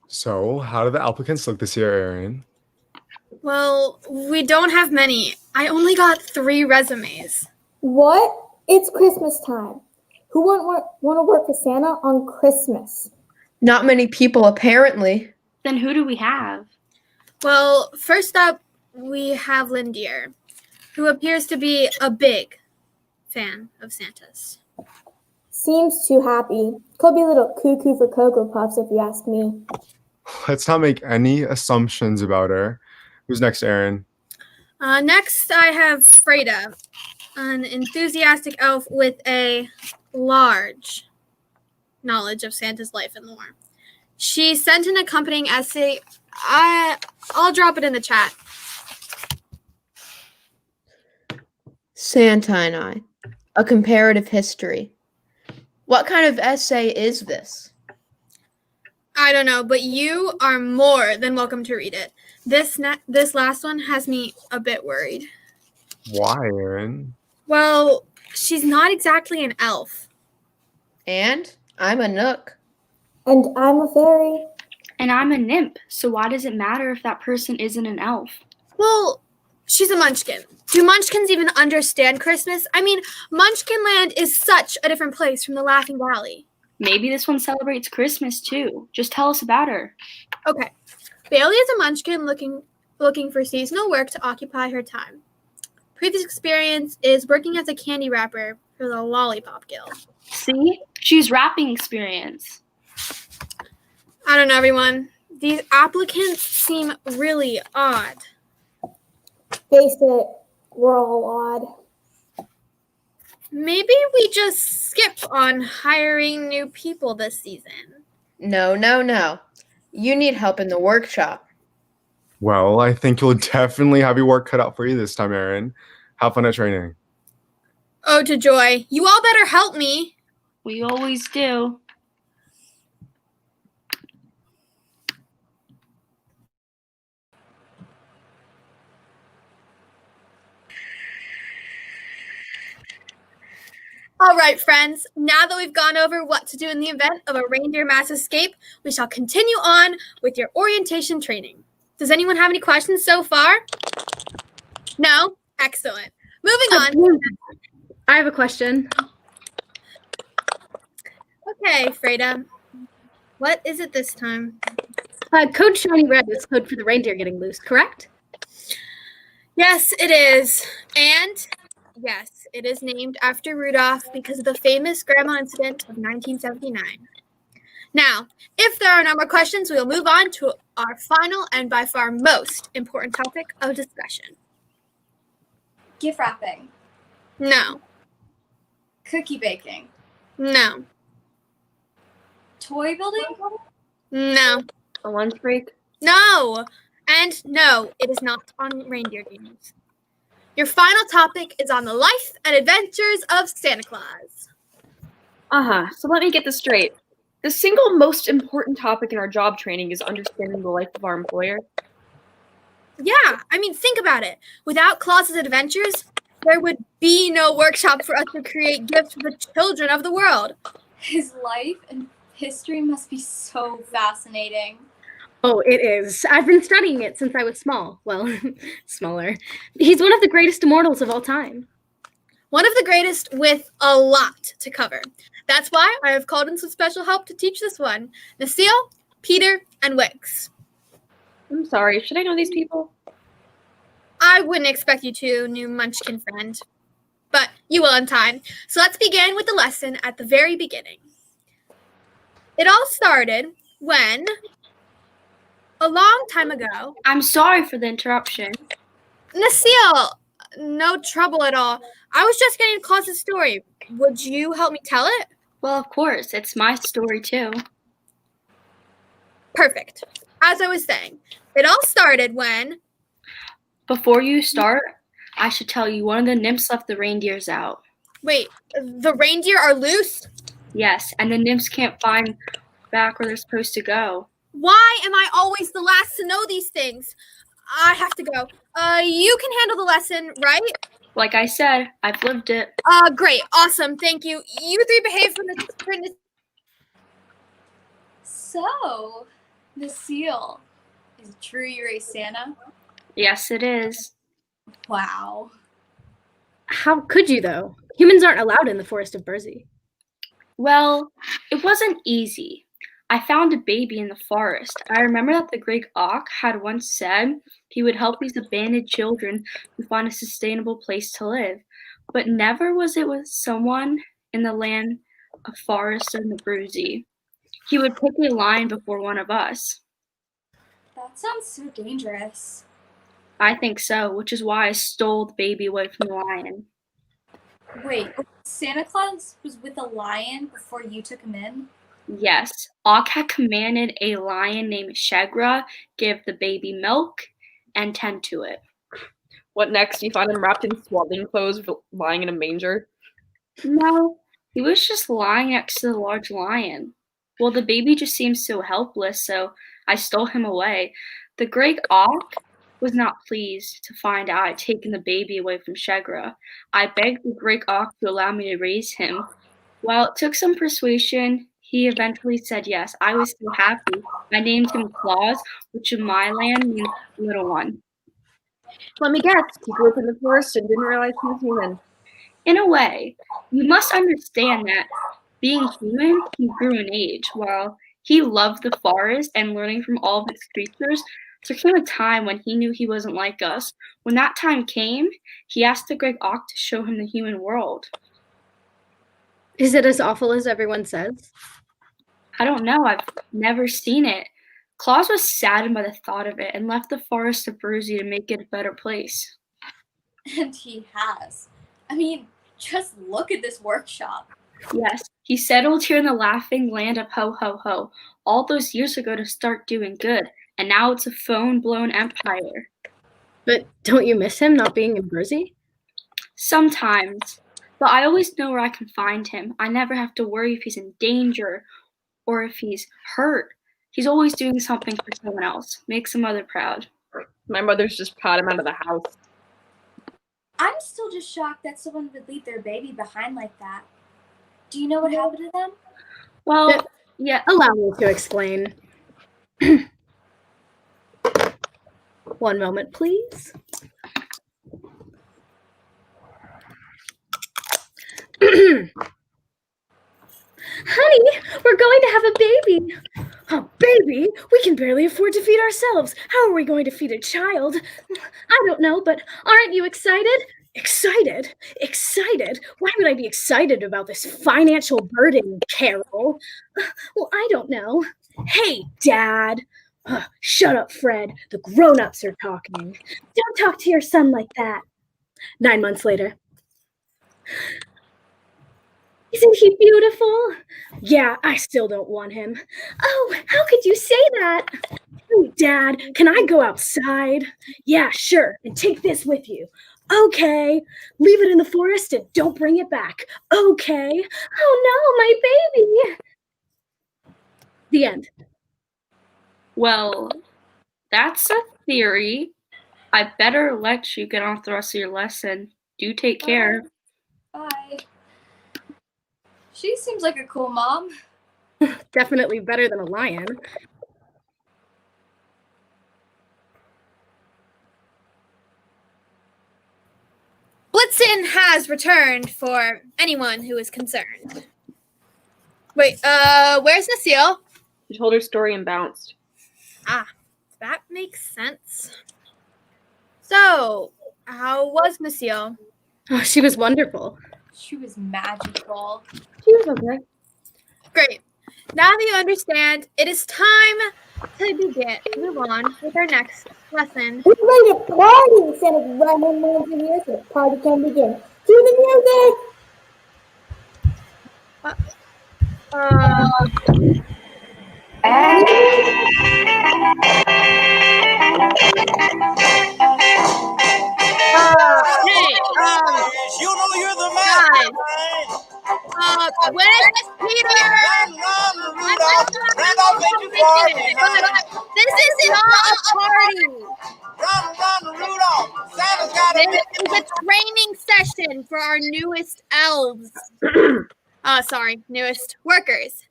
So, how do the applicants look this year, Erin? Well, we don't have many. I only got 3 resumes. What? It's Christmas time. Who want to work for Santa on Christmas? Not many people, apparently. Then who do we have? Well, first up, we have Lindier, who appears to be a big fan of Santa's. Seems too happy. Could be a little cuckoo for Cocoa Puffs if you ask me. Let's not make any assumptions about her. Who's next, Erin? Next, I have Freda, an enthusiastic elf with a large knowledge of Santa's life and lore. She sent an accompanying essay. I'll drop it in the chat. Santa and I, a comparative history. What kind of essay is this? I don't know, but you are more than welcome to read it. This last one has me a bit worried. Why, Erin? Well, she's not exactly an elf. And I'm a nook. And I'm a fairy. And I'm a nymph, so why does it matter if that person isn't an elf? Well, she's a munchkin. Do munchkins even understand Christmas? I mean, Munchkin Land is such a different place from the Laughing Valley. Maybe this one celebrates Christmas too. Just tell us about her. Okay. Bailey is a munchkin looking for seasonal work to occupy her time. Previous experience is working as a candy wrapper for the Lollipop Guild. See? She's wrapping experience. I don't know, everyone. These applicants seem really odd. Face it, we're all odd. Maybe we just skip on hiring new people this season. No. You need help in the workshop. Well, I think you'll definitely have your work cut out for you this time, Erin. Have fun at training. Oh, to joy. You all better help me. We always do. All right, friends. Now that we've gone over what to do in the event of a reindeer mass escape, we shall continue on with your orientation training. Does anyone have any questions so far? No? Excellent. Moving on. I have a question. Okay, Freda. What is it this time? Code Shiny Red is code for the reindeer getting loose, correct? Yes, it is. And yes, it is named after Rudolph because of the famous grandma incident of 1979. Now, if there are no more questions, we will move on to our final and by far most important topic of discussion. Gift wrapping. No. Cookie baking. No. Toy building? No. A lunch break? No. And no, it is not on reindeer games. Your final topic is on the life and adventures of Santa Claus. So let me get this straight. The single most important topic in our job training is understanding the life of our employer. Yeah, I mean, think about it. Without Claus's adventures, there would be no workshop for us to create gifts for the children of the world. His life and history must be so fascinating. Oh, it is. I've been studying it since I was small. Well, smaller. He's one of the greatest immortals of all time. One of the greatest with a lot to cover. That's why I have called in some special help to teach this one. Naseel, Peter, and Wicks. I'm sorry. Should I know these people? I wouldn't expect you to, new munchkin friend. But you will in time. So let's begin with the lesson at the very beginning. It all started when, a long time ago... I'm sorry for the interruption. Naseel, no trouble at all. I was just getting Claus's story. Would you help me tell it? Well, of course. It's my story, too. Perfect. As I was saying, it all started when... Before you start, I should tell you one of the nymphs left the reindeers out. Wait, the reindeer are loose? Yes, and the nymphs can't find back where they're supposed to go. Why am I always the last to know these things? I have to go. You can handle the lesson, right? Like I said, I've lived it. Great. Awesome. Thank you. You three behave from the So, the seal. Is it true you raised Santa? Yes, it is. Wow. How could you, though? Humans aren't allowed in the forest of Burzy. Well, it wasn't easy. I found a baby in the forest. I remember that the great Auk had once said he would help these abandoned children to find a sustainable place to live, but never was it with someone in the land of forest and the Bruzy. He would pick a lion before one of us. That sounds so dangerous. I think so, which is why I stole the baby away from the lion. Wait, Santa Claus was with a lion before you took him in? Yes, Auk had commanded a lion named Shegra give the baby milk and tend to it. What next? You find him wrapped in swaddling clothes, lying in a manger. No, he was just lying next to the large lion. Well, the baby just seemed so helpless, so I stole him away. The great Auk was not pleased to find out I'd taken the baby away from Shegra. I begged the great Auk to allow me to raise him. While it took some persuasion, he eventually said yes. I was so happy. I named him Claus, which in my land means little one. Let me guess. He grew up in the forest and didn't realize he was human. In a way, you must understand that being human, he grew in age. While he loved the forest and learning from all of its creatures, there came a time when he knew he wasn't like us. When that time came, he asked the great Auk to show him the human world. Is it as awful as everyone says? I don't know. I've never seen it. Claus was saddened by the thought of it and left the forest of Bruzy to make it a better place. And he has. I mean, just look at this workshop. Yes, he settled here in the laughing land of Ho Ho Ho all those years ago to start doing good, and now it's a phone-blown empire. But don't you miss him not being in Burzy? Sometimes, but I always know where I can find him. I never have to worry if he's in danger or if he's hurt. He's always doing something for someone else. Makes a mother proud. My mother's just proud him out of the house. I'm still just shocked that someone would leave their baby behind like that. Do you know what happened to them? Well, yeah. Allow me to explain. One moment, please. Honey, we're going to have a baby. A baby? We can barely afford to feed ourselves. How are we going to feed a child? I don't know, but aren't you excited? Excited? Excited? Why would I be excited about this financial burden, Carol? Well, I don't know. Hey, Dad. Shut up, Fred. The grown-ups are talking. Don't talk to your son like that. 9 months later. Isn't he beautiful? Yeah, I still don't want him. Oh, how could you say that? Hey, Dad, can I go outside? Yeah, sure, and take this with you. Okay, leave it in the forest and don't bring it back. Okay. Oh no, my baby. The end. Well, that's a theory. I better let you get on with the rest of your lesson. Do take care. Bye. She seems like a cool mom. Definitely better than a lion. Blitzen has returned for anyone who is concerned. Wait, where's Naseel? She told her story and bounced. Ah, that makes sense. So, how was Naseel? Oh, she was wonderful. She was magical. She was okay. Great. Now that you understand, it is time to move on with our next lesson. We're ready to party instead of running around in here, so the party can begin. Cue the music! You know you're the man. Where's Peter? This is not a party. This is a training session for our newest elves. Newest workers.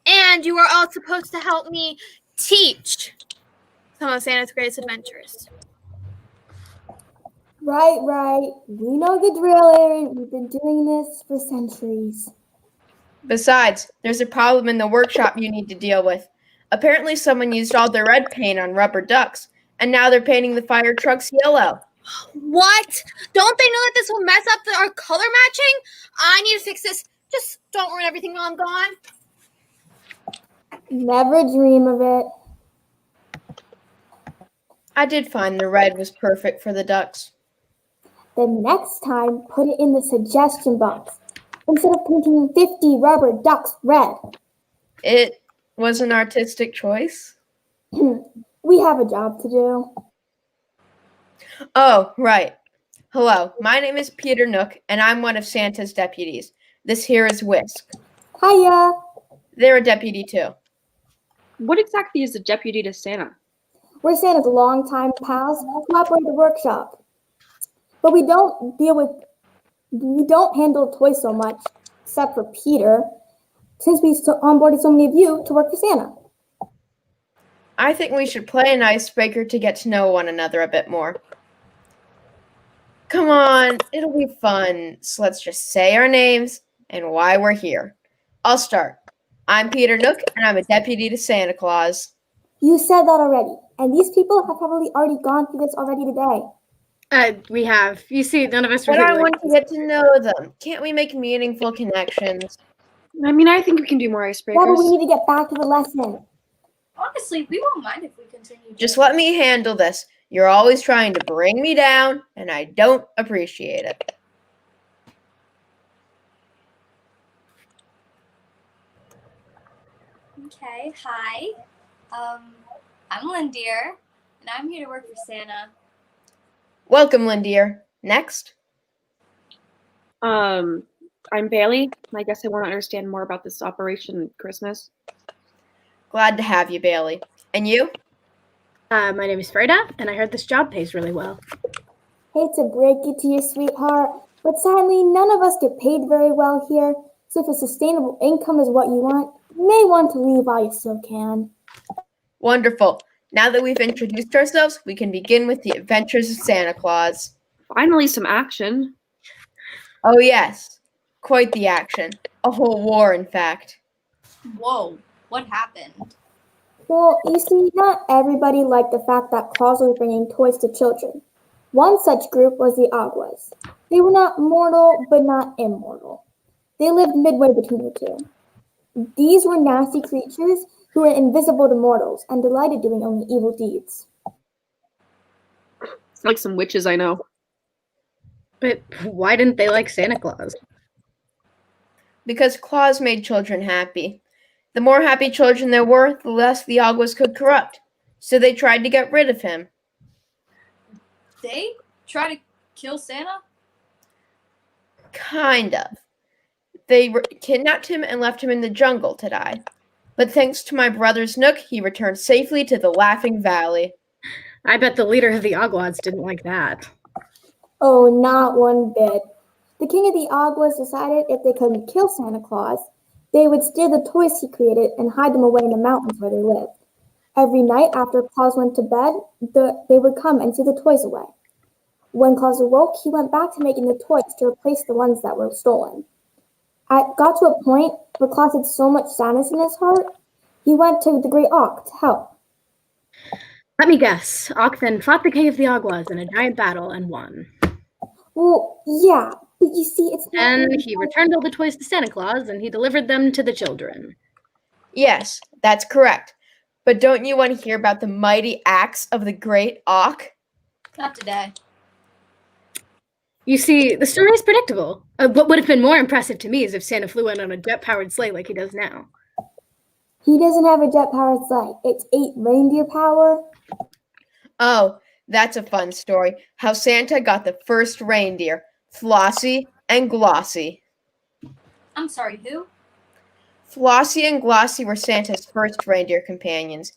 And you are all supposed to help me teach some of Santa's greatest adventures. Right. We know the drill, Aaron. We've been doing this for centuries. Besides, there's a problem in the workshop you need to deal with. Apparently someone used all their red paint on rubber ducks, and now they're painting the fire trucks yellow. What? Don't they know that this will mess up our color matching? I need to fix this. Just don't ruin everything while I'm gone. Never dream of it. I did find the red was perfect for the ducks. The next time, put it in the suggestion box instead of painting 50 rubber ducks red. It was an artistic choice. We have a job to do. Oh, right. Hello, my name is Peter Nook, and I'm one of Santa's deputies. This here is Whisk. Hiya. They're a deputy too. What exactly is a deputy to Santa? We're Santa's longtime pals who operate the workshop. But we don't handle toys so much, except for Peter, since we onboarded so many of you to work for Santa. I think we should play an icebreaker to get to know one another a bit more. Come on, it'll be fun. So let's just say our names and why we're here. I'll start. I'm Peter Nook, and I'm a deputy to Santa Claus. You said that already, and these people have probably already gone through this already today. We have. You see, none of us But really I want to get to know them. Can't we make meaningful connections? I mean, I think we can do more icebreakers. Yeah, but we need to get back to the lesson. Honestly, we won't mind if we continue. Just let me handle this. You're always trying to bring me down, and I don't appreciate it. Okay, hi. I'm Lindier, and I'm here to work for Santa. Welcome, Lindier. Next. I'm Bailey. I guess I want to understand more about this Operation Christmas. Glad to have you, Bailey. And you? My name is Freda, and I heard this job pays really well. Hate to break it to you, sweetheart, but sadly, none of us get paid very well here. So if a sustainable income is what you want, you may want to leave while you still can. Wonderful. Now that we've introduced ourselves, we can begin with the Adventures of Santa Claus. Finally, some action. Oh, yes. Quite the action. A whole war, in fact. Whoa, what happened? Well, you see, not everybody liked the fact that Claus was bringing toys to children. One such group was the Aguas. They were not mortal, but not immortal. They lived midway between the two. These were nasty creatures who were invisible to mortals and delighted doing only evil deeds. It's like some witches I know. But why didn't they like Santa Claus? Because Claus made children happy. The more happy children there were, the less the Aguas could corrupt. So they tried to get rid of him. They try to kill Santa? Kind of. They kidnapped him and left him in the jungle to die. But thanks to my brother's Nook, he returned safely to the Laughing Valley. I bet the leader of the Aguads didn't like that. Oh, not one bit. The king of the Aguas decided if they couldn't kill Santa Claus, they would steal the toys he created and hide them away in the mountains where they lived. Every night after Claus went to bed, they would come and steal the toys away. When Claus awoke, he went back to making the toys to replace the ones that were stolen. It got to a point where Claus had so much sadness in his heart, he went to the Great Auk to help. Let me guess. Auk then fought the king of the Aguas in a giant battle and won. Well, yeah, but you see, it's not... And he returned all the toys to Santa Claus, and he delivered them to the children. Yes, that's correct. But don't you want to hear about the mighty acts of the Great Auk? Not today. You see, the story is predictable. What would have been more impressive to me is if Santa flew in on a jet-powered sleigh like he does now. He doesn't have a jet-powered sleigh. It's 8 reindeer power. Oh, that's a fun story. How Santa got the first reindeer, Flossie and Glossy. I'm sorry, who? Flossie and Glossy were Santa's first reindeer companions.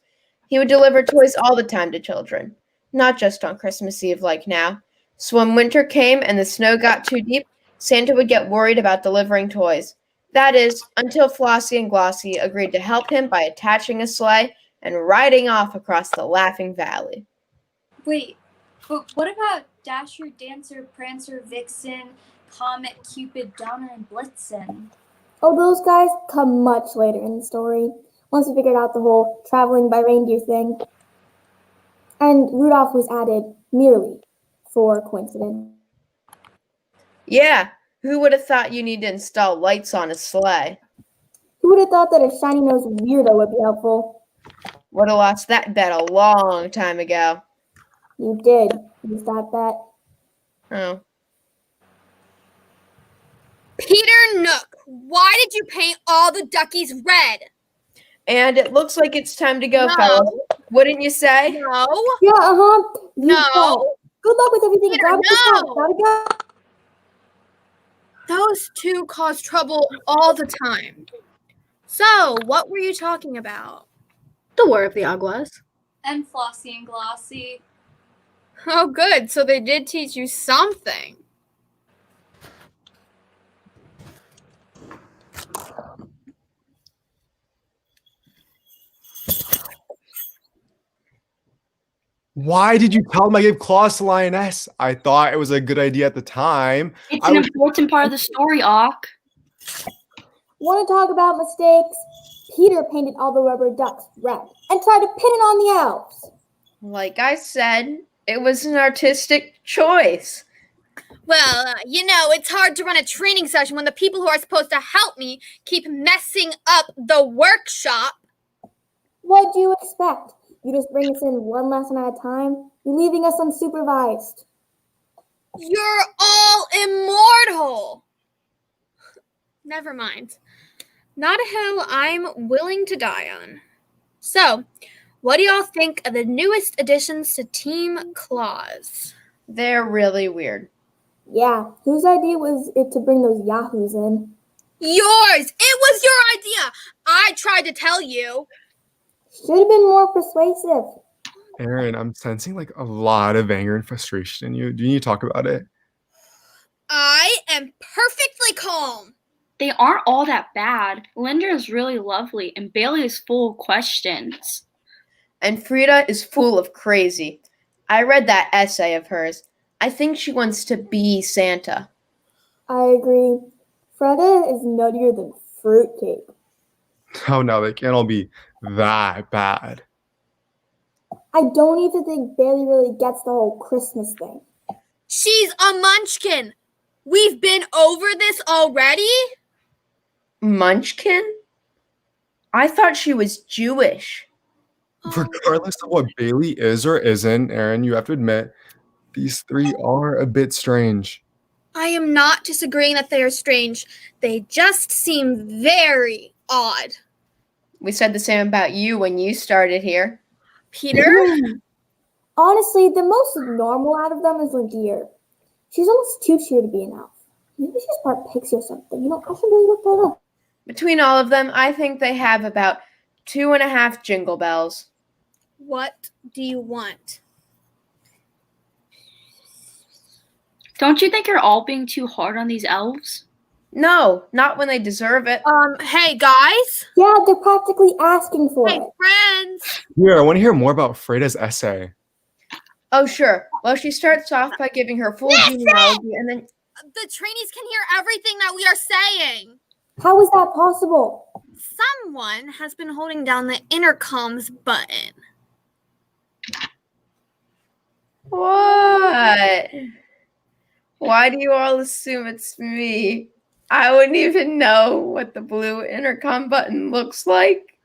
He would deliver toys all the time to children, not just on Christmas Eve like now. So when winter came and the snow got too deep, Santa would get worried about delivering toys. That is, until Flossie and Glossie agreed to help him by attaching a sleigh and riding off across the Laughing Valley. Wait, but what about Dasher, Dancer, Prancer, Vixen, Comet, Cupid, Donner, and Blitzen? Oh, those guys come much later in the story, once we figured out the whole traveling by reindeer thing. And Rudolph was added merely for coincidence. Yeah, who would have thought you need to install lights on a sleigh? Who would have thought that a shiny-nosed weirdo would be helpful? Would have lost that bet a long time ago. You did lose that bet. Oh. Peter Nook, why did you paint all the duckies red? And it looks like it's time to go, No. fellas. Wouldn't you say? No. Yeah, uh-huh. No. Good luck with everything. Peter, Gotta no. go. Those two cause trouble all the time. So, what were you talking about? The War of the Aguas. And Flossie and Glossie. Oh, good. So they did teach you something. Why did you tell him I gave claws to Lioness? I thought it was a good idea at the time. It's an important part of the story, Ock. Want to talk about mistakes? Peter painted all the rubber ducks red and tried to pin it on the elves. Like I said, it was an artistic choice. Well, it's hard to run a training session when the people who are supposed to help me keep messing up the workshop. What do you expect? You just bring us in one lesson at a time? You're leaving us unsupervised. You're all immortal. Never mind. Not a hill I'm willing to die on. So, what do y'all think of the newest additions to Team Claus? They're really weird. Yeah, whose idea was it to bring those yahoos in? Yours! It was your idea! I tried to tell you. Should have been more persuasive. Aaron, I'm sensing like a lot of anger and frustration in you. Do you need to talk about it? I am perfectly calm. They aren't all that bad. Linda is really lovely, and Bailey is full of questions. And Frida is full of crazy. I read that essay of hers. I think she wants to be Santa. I agree. Freda is nuttier than fruitcake. Oh no, they can't all be that bad. I don't even think Bailey really gets the whole Christmas thing. She's a munchkin. We've been over this already? Munchkin? I thought she was Jewish. Regardless of what Bailey is or isn't, Aaron, you have to admit, these three are a bit strange. I am not disagreeing that they are strange. They just seem very odd. We said the same about you when you started here. Peter? Honestly, the most normal out of them is Lindeer. She's almost too cheery to be an elf. Maybe she's part pixie or something. I should really look that up. Between all of them, I think they have about 2.5 jingle bells. What do you want? Don't you think you're all being too hard on these elves? No, not when they deserve it. Hey guys? Yeah, they're practically asking for Hey it. friends? Yeah, I want to hear more about Freda's essay. Oh, sure. Well, she starts off by giving her full genealogy and then... The trainees can hear everything that we are saying. How is that possible? Someone has been holding down the intercom's button. What? Why do you all assume it's me? I wouldn't even know what the blue intercom button looks like.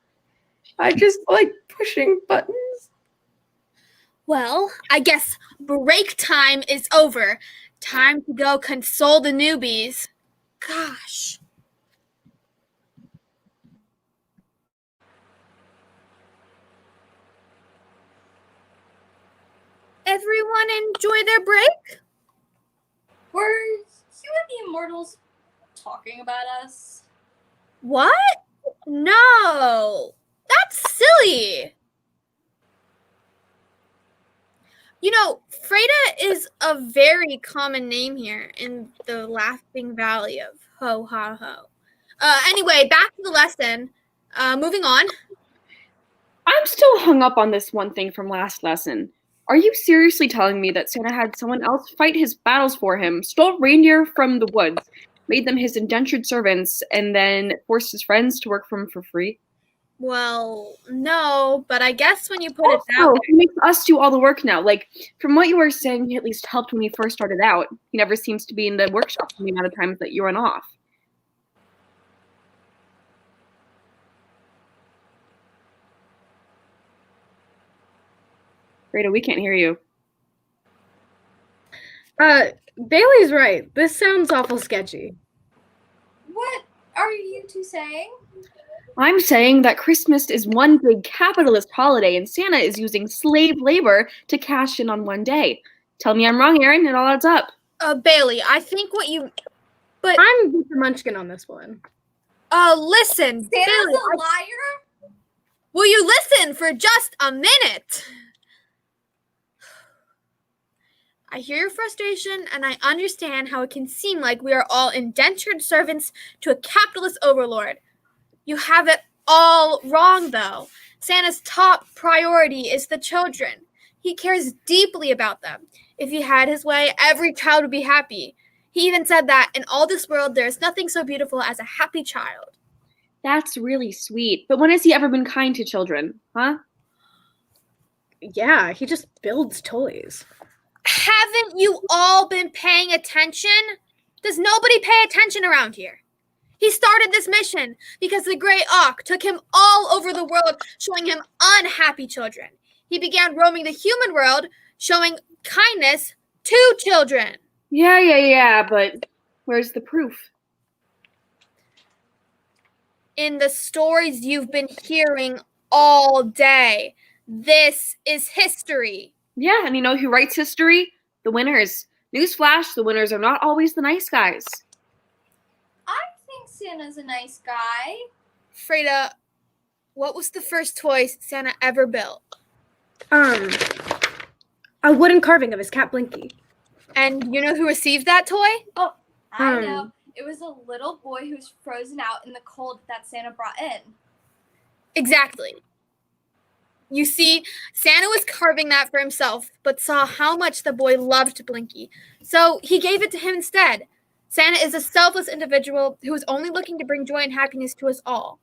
I just like pushing buttons. Well, I guess break time is over. Time to go console the newbies. Gosh. Everyone enjoy their break? Were you and the Immortals talking about us? What? No. That's silly. Freda is a very common name here in the Laughing Valley of Ho Ha Ho. Anyway, back to the lesson. Moving on. I'm still hung up on this one thing from last lesson. Are you seriously telling me that Santa had someone else fight his battles for him, stole reindeer from the woods, made them his indentured servants, and then forced his friends to work for him for free? Well, no, but I guess when you put it that Oh, way. he makes us do all the work now. Like, from what you were saying, he at least helped when he first started out. He never seems to be in the workshop the amount of times that you run off. Rita, we can't hear you. Bailey's right. This sounds awful sketchy. What are you two saying? I'm saying that Christmas is one big capitalist holiday and Santa is using slave labor to cash in on one day. Tell me I'm wrong, Aaron, it all adds up. Bailey, I think what you... But... I'm with the Munchkin on this one. Listen, Santa's Bailey, a liar? will you listen for just a minute? I hear your frustration, and I understand how it can seem like we are all indentured servants to a capitalist overlord. You have it all wrong, though. Santa's top priority is the children. He cares deeply about them. If he had his way, every child would be happy. He even said that in all this world, there is nothing so beautiful as a happy child. That's really sweet. But when has he ever been kind to children, huh? Yeah, he just builds toys. Haven't you all been paying attention? Does nobody pay attention around here? He started this mission because the Grey Auk took him all over the world, showing him unhappy children. He began roaming the human world, showing kindness to children. Yeah, but where's the proof? In the stories you've been hearing all day. This is history. Yeah, and you know who writes history? The winners. Newsflash, the winners are not always the nice guys. I think Santa's a nice guy. Freda, what was the first toy Santa ever built? A wooden carving of his cat Blinky. And you know who received that toy? Oh, I know. It was a little boy who was frozen out in the cold that Santa brought in. Exactly. You see, Santa was carving that for himself, but saw how much the boy loved Blinky. So he gave it to him instead. Santa is a selfless individual who is only looking to bring joy and happiness to us all.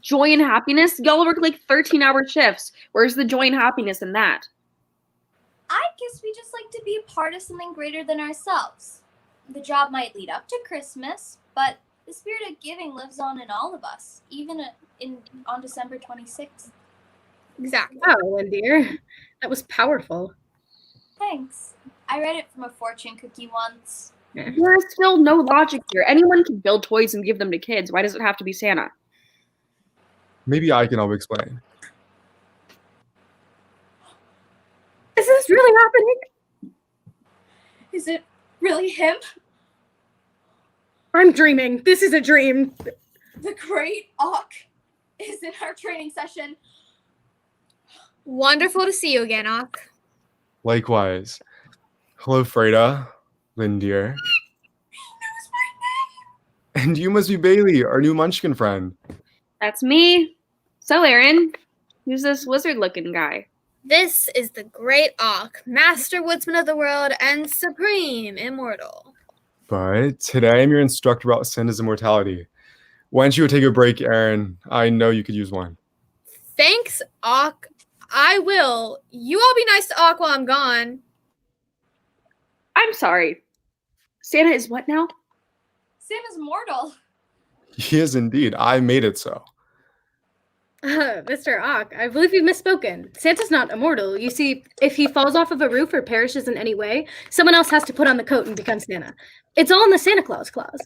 Joy and happiness? Y'all work like 13-hour shifts. Where's the joy and happiness in that? I guess we just like to be a part of something greater than ourselves. The job might lead up to Christmas, but the spirit of giving lives on in all of us, even on December 26th. Exactly. Oh, dear. That was powerful. Thanks. I read it from a fortune cookie once. There's still no logic here. Anyone can build toys and give them to kids. Why does it have to be Santa? Maybe I can help explain. Is this really happening? Is it really him? I'm dreaming. This is a dream. The Great Auk is in our training session. Wonderful to see you again, Auk. Likewise. Hello, Freda. Lynn, dear. And you must be Bailey, our new Munchkin friend. That's me. So, Aaron, who's this wizard-looking guy? This is the Great Auk, Master Woodsman of the World and Supreme Immortal. But today I'm your instructor about Santa's immortality. Why don't you take a break, Aaron? I know you could use one. Thanks, Auk. I will. You all be nice to Auk while I'm gone. I'm sorry. Santa is what now? Santa's mortal. He is indeed. I made it so. Mr. Auk, I believe you've misspoken. Santa's not immortal. You see, if he falls off of a roof or perishes in any way, someone else has to put on the coat and become Santa. It's all in the Santa Claus clause.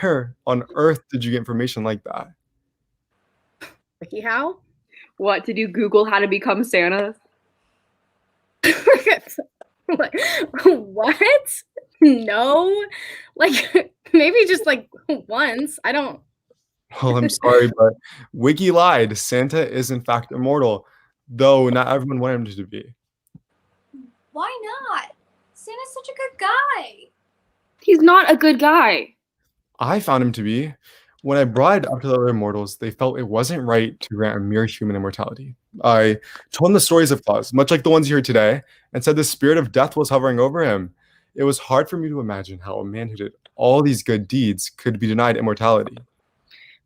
Where on earth did you get information like that? Ricky, how? What, did you Google how to become Santa? What? No. Like, maybe just like once. I don't. Well, I'm sorry, but Wiki lied. Santa is in fact immortal, though not everyone wanted him to be. Why not? Santa's such a good guy. He's not a good guy. I found him to be. When I brought it up to the other mortals, they felt it wasn't right to grant a mere human immortality. I told them the stories of Claus, much like the ones you heard today, and said the spirit of death was hovering over him. It was hard for me to imagine how a man who did all these good deeds could be denied immortality. I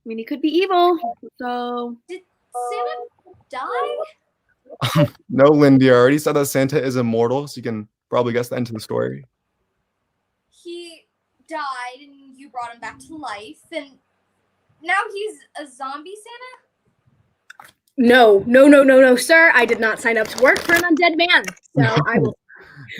mean, he could be evil, so... Did Santa die? No, Lindy, I already said that Santa is immortal, so you can probably guess the end of the story. He died and you brought him back to life, and now he's a zombie Santa? No, sir. I did not sign up to work for an undead man. So I will.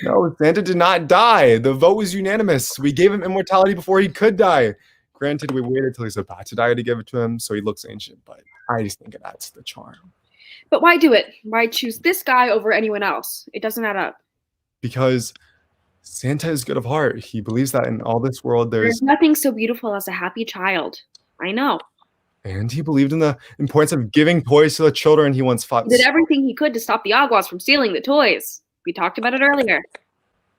No, Santa did not die. The vote was unanimous. We gave him immortality before he could die. Granted, we waited till he's about to die to give it to him, so he looks ancient, but I just think it adds to the charm. But why do it? Why choose this guy over anyone else? It doesn't add up. Because Santa is good of heart. He believes that in all this world There's nothing so beautiful as a happy child. I know. And he believed in the importance of giving toys to the children he once fought. He did everything he could to stop the Aguas from stealing the toys. We talked about it earlier.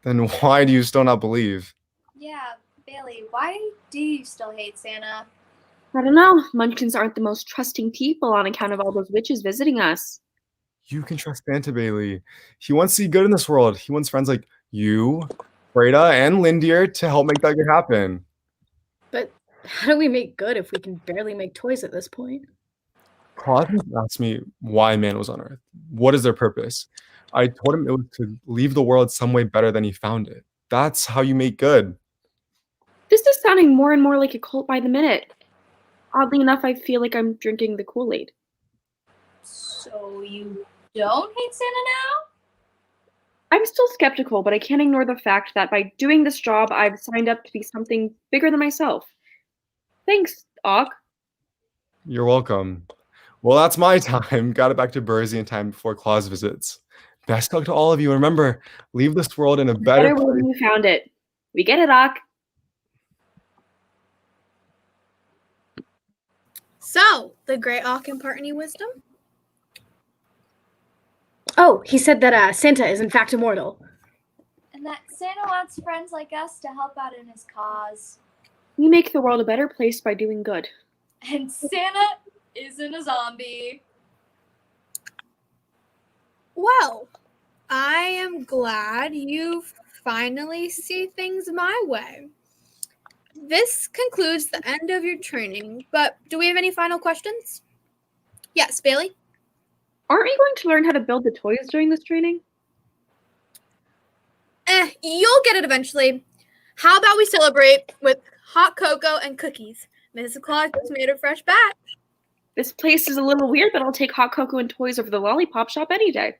Then why do you still not believe? Yeah, Bailey, why do you still hate Santa? I don't know. Munchkins aren't the most trusting people on account of all those witches visiting us. You can trust Santa, Bailey. He wants to see good in this world. He wants friends like you, Freda, and Lindier to help make that good happen. But how do we make good if we can barely make toys at this point? Claus asked me why man was on Earth. What is their purpose? I told him it was to leave the world some way better than he found it. That's how you make good. This is sounding more and more like a cult by the minute. Oddly enough, I feel like I'm drinking the Kool-Aid. So you don't hate Santa now? I'm still skeptical, but I can't ignore the fact that by doing this job, I've signed up to be something bigger than myself. Thanks, Og. You're welcome. Well, that's my time. Got it back to Bursey in time before Claus visits. Best luck to all of you. And remember, leave this world in a better way place. than you found it. We get it, Og. So, the Great Auk impart any wisdom? Oh, he said that Santa is in fact immortal. And that Santa wants friends like us to help out in his cause. We make the world a better place by doing good. And Santa isn't a zombie. Well, I am glad you finally see things my way. This concludes the end of your training, but do we have any final questions? Yes, Bailey? Aren't we going to learn how to build the toys during this training? You'll get it eventually. How about we celebrate with hot cocoa and cookies? Mrs. Claus just made a fresh batch. This place is a little weird, but I'll take hot cocoa and toys over the lollipop shop any day.